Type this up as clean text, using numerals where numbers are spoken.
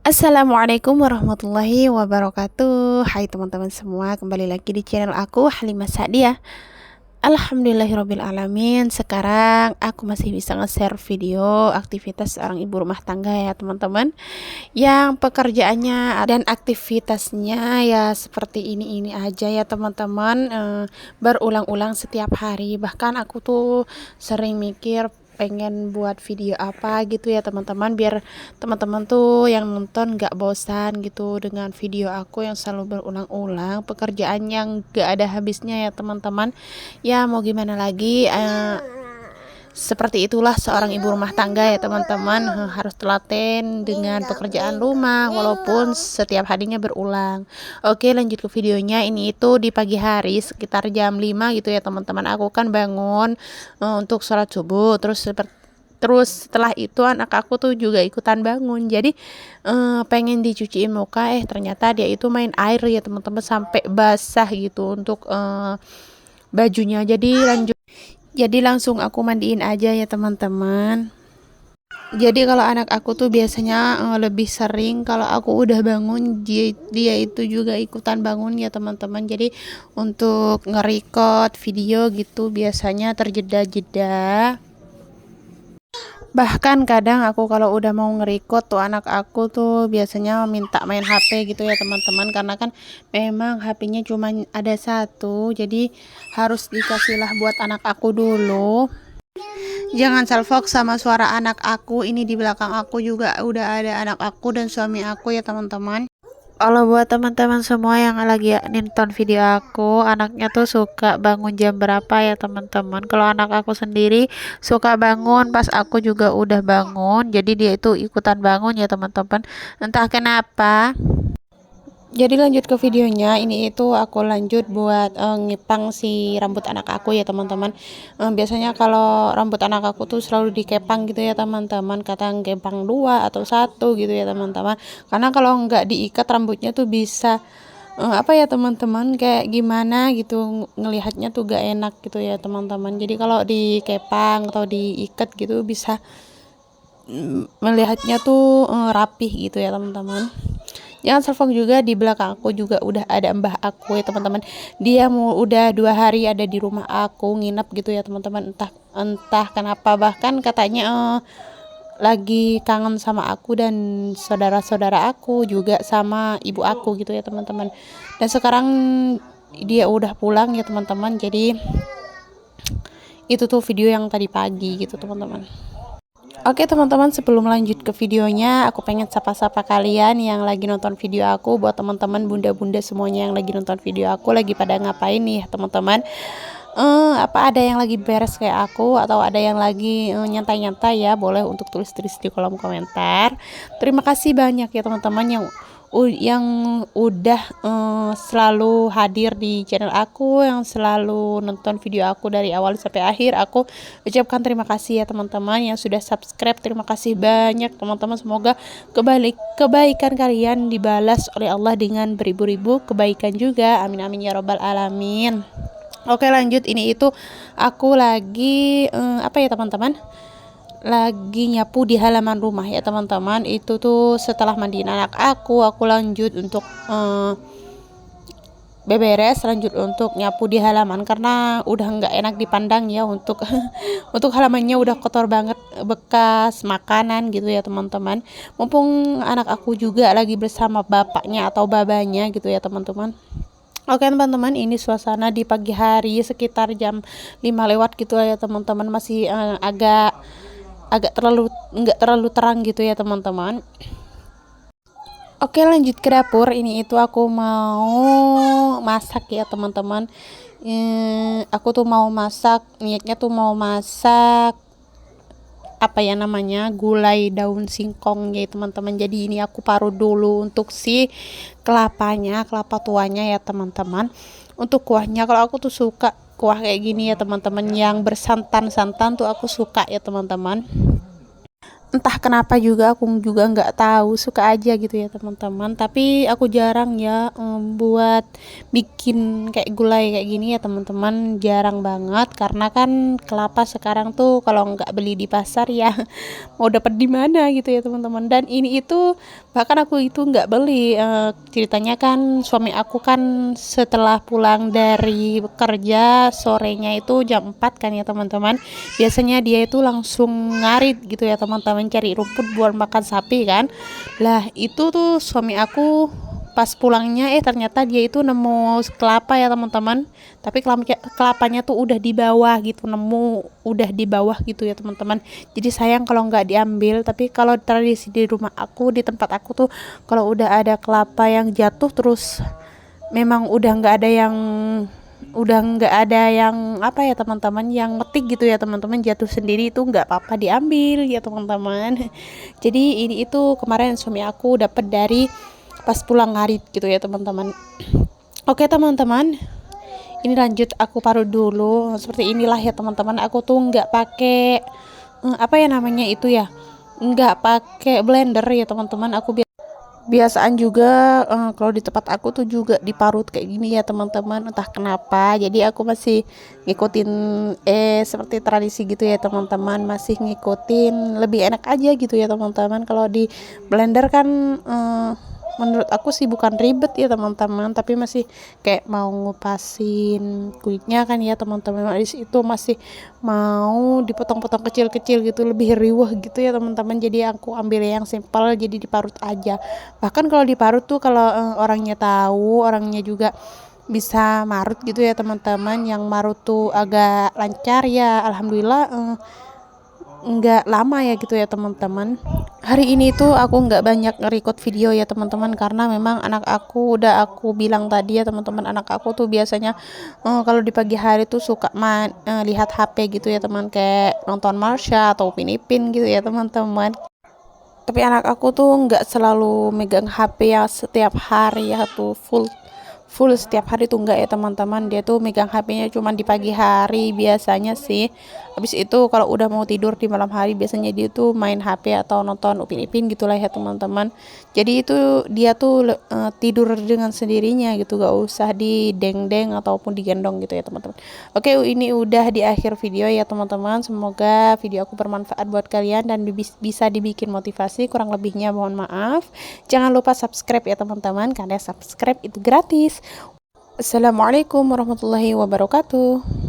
Assalamualaikum warahmatullahi wabarakatuh. Hai teman-teman semua, kembali lagi di channel aku Halimah Sa'diyah. Alhamdulillahirabbil alamin. Sekarang aku masih bisa nge-share video aktivitas seorang ibu rumah tangga ya teman-teman, yang pekerjaannya dan aktivitasnya ya seperti ini aja ya teman-teman, berulang-ulang setiap hari. Bahkan aku tuh sering mikir pengen buat video apa gitu ya teman-teman, biar teman-teman tuh yang nonton gak bosan gitu dengan video aku yang selalu berulang-ulang, pekerjaan yang gak ada habisnya ya teman-teman. Ya mau gimana lagi, seperti itulah seorang ibu rumah tangga ya teman-teman, harus telaten dengan pekerjaan rumah walaupun setiap harinya berulang. Oke, lanjut ke videonya. Ini itu di pagi hari sekitar jam 5 gitu ya teman-teman. Aku kan bangun untuk sholat subuh, terus setelah itu anak aku tuh juga ikutan bangun, jadi pengen dicuciin muka, ternyata dia itu main air ya teman-teman sampai basah gitu untuk bajunya. Jadi langsung aku mandiin aja ya teman-teman. Jadi kalau anak aku tuh biasanya lebih sering kalau aku udah bangun, dia itu juga ikutan bangun ya teman-teman. Jadi untuk nge-record video gitu biasanya terjeda-jeda. Bahkan kadang aku kalau udah mau nge-record tuh anak aku tuh biasanya minta main HP gitu ya teman-teman, karena kan memang HP-nya cuma ada satu, jadi harus dikasihlah buat anak aku dulu. Jangan salfok sama suara anak aku, ini di belakang aku juga udah ada anak aku dan suami aku ya teman-teman. Kalau buat teman-teman semua yang lagi nonton video aku, anaknya tuh suka bangun jam berapa ya teman-teman. Kalau anak aku sendiri suka bangun pas aku juga udah bangun, jadi dia itu ikutan bangun ya teman-teman, entah kenapa. Jadi lanjut ke videonya. Ini itu aku lanjut buat ngepang si rambut anak aku ya teman-teman. Biasanya kalau rambut anak aku tuh selalu dikepang gitu ya teman-teman, kadang kepang 2 atau 1 gitu ya teman-teman, karena kalau nggak diikat rambutnya tuh bisa apa ya teman-teman, kayak gimana gitu ngelihatnya tuh gak enak gitu ya teman-teman. Jadi kalau dikepang atau diikat gitu bisa melihatnya tuh rapih gitu ya teman-teman. Jangan salfok juga, di belakang aku juga udah ada mbah aku ya teman-teman. Dia mau udah 2 hari ada di rumah aku nginep gitu ya teman-teman. Entah kenapa, bahkan katanya lagi kangen sama aku dan saudara-saudara aku, juga sama ibu aku gitu ya teman-teman. Dan sekarang dia udah pulang ya teman-teman. Jadi itu tuh video yang tadi pagi gitu teman-teman. Oke teman-teman, sebelum lanjut ke videonya, aku pengen sapa-sapa kalian yang lagi nonton video aku. Buat teman-teman bunda-bunda semuanya yang lagi nonton video aku, lagi pada ngapain nih teman-teman? Apa ada yang lagi beres kayak aku, atau ada yang lagi nyantai-nyantai ya? Boleh untuk tulis-tulis di kolom komentar. Terima kasih banyak ya teman-teman yang udah selalu hadir di channel aku, yang selalu nonton video aku dari awal sampai akhir. Aku ucapkan terima kasih ya teman-teman yang sudah subscribe. Terima kasih banyak teman-teman, semoga kebaikan kalian dibalas oleh Allah dengan beribu-ribu kebaikan juga, amin amin ya robbal alamin. Oke lanjut. Ini itu aku lagi apa ya teman-teman, lagi nyapu di halaman rumah ya teman-teman. Itu tuh setelah mandiin anak aku lanjut untuk beberes, lanjut untuk nyapu di halaman karena udah nggak enak dipandang ya untuk untuk halamannya udah kotor banget, bekas makanan gitu ya teman-teman. Mumpung anak aku juga lagi bersama bapaknya atau babanya gitu ya teman-teman. Oke teman-teman, ini suasana di pagi hari sekitar jam 5 lewat gitu ya teman-teman. Masih agak nggak terlalu terang gitu ya teman-teman. Oke lanjut ke dapur. Ini itu aku mau masak ya teman-teman. Aku tuh mau masak, niatnya tuh mau masak apa ya namanya, gulai daun singkong ya teman-teman. Jadi ini aku parut dulu untuk si kelapa tuanya ya teman-teman. Untuk kuahnya, kalau aku tuh suka kuah kayak gini ya teman-teman, yang bersantan-santan tuh aku suka ya teman-teman. Entah kenapa juga, aku juga nggak tahu, suka aja gitu ya teman-teman. Tapi aku jarang ya buat bikin kayak gulai kayak gini ya teman-teman, jarang banget, karena kan kelapa sekarang tuh kalau nggak beli di pasar ya mau dapat di mana gitu ya teman-teman. Dan ini itu Bahkan aku itu nggak beli, ceritanya kan suami aku kan setelah pulang dari kerja sorenya itu jam 4 kan ya teman-teman, biasanya dia itu langsung ngarit gitu ya teman-teman, cari rumput buat makan sapi kan. Lah itu tuh suami aku pas pulangnya ternyata dia itu nemu kelapa ya teman-teman, tapi kelapanya tuh udah di bawah gitu, nemu udah di bawah gitu ya teman-teman. Jadi sayang kalau nggak diambil. Tapi kalau tradisi di rumah aku, di tempat aku tuh, kalau udah ada kelapa yang jatuh terus memang udah nggak ada yang apa ya teman-teman, yang metik gitu ya teman-teman, jatuh sendiri itu nggak apa-apa diambil ya teman-teman. Jadi ini itu kemarin suami aku dapat dari pas pulang ngarit gitu ya teman-teman. Oke teman-teman, ini lanjut aku parut dulu seperti inilah ya teman-teman. Aku tuh nggak pakai apa ya namanya itu ya, nggak pakai blender ya teman-teman. Aku biasaan juga kalau di tempat aku tuh juga diparut kayak gini ya teman-teman, entah kenapa. Jadi aku masih ngikutin seperti tradisi gitu ya teman-teman, masih ngikutin lebih enak aja gitu ya teman-teman. Kalau di blender kan menurut aku sih bukan ribet ya teman-teman, tapi masih kayak mau ngupasin kulitnya kan ya teman-teman. Itu masih mau dipotong-potong kecil-kecil gitu, lebih riwah gitu ya teman-teman. Jadi aku ambil yang simpel, jadi diparut aja. Bahkan kalau diparut tuh kalau orangnya tahu, orangnya juga bisa marut gitu ya teman-teman. Yang marut tuh agak lancar ya alhamdulillah, nggak lama ya gitu ya teman-teman. Hari ini tuh aku nggak banyak nge-record video ya teman-teman, karena memang anak aku udah aku bilang tadi ya teman-teman, anak aku tuh biasanya kalau di pagi hari tuh suka lihat HP gitu ya teman, kayak nonton Marsha atau Upin Ipin gitu ya teman-teman. Tapi anak aku tuh nggak selalu megang HP ya setiap hari ya tuh full full setiap hari tuh enggak ya teman-teman. Dia tuh megang HP-nya cuma di pagi hari biasanya sih. Habis itu kalau udah mau tidur di malam hari biasanya dia tuh main HP atau nonton Upin Ipin gitulah ya teman-teman. Jadi itu dia tuh tidur dengan sendirinya gitu, gak usah dideng-deng ataupun digendong gitu ya teman-teman. Oke, ini udah di akhir video ya teman-teman. Semoga video aku bermanfaat buat kalian dan bisa dibikin motivasi. Kurang lebihnya mohon maaf. Jangan lupa subscribe ya teman-teman, karena subscribe itu gratis. Assalamualaikum warahmatullahi wabarakatuh.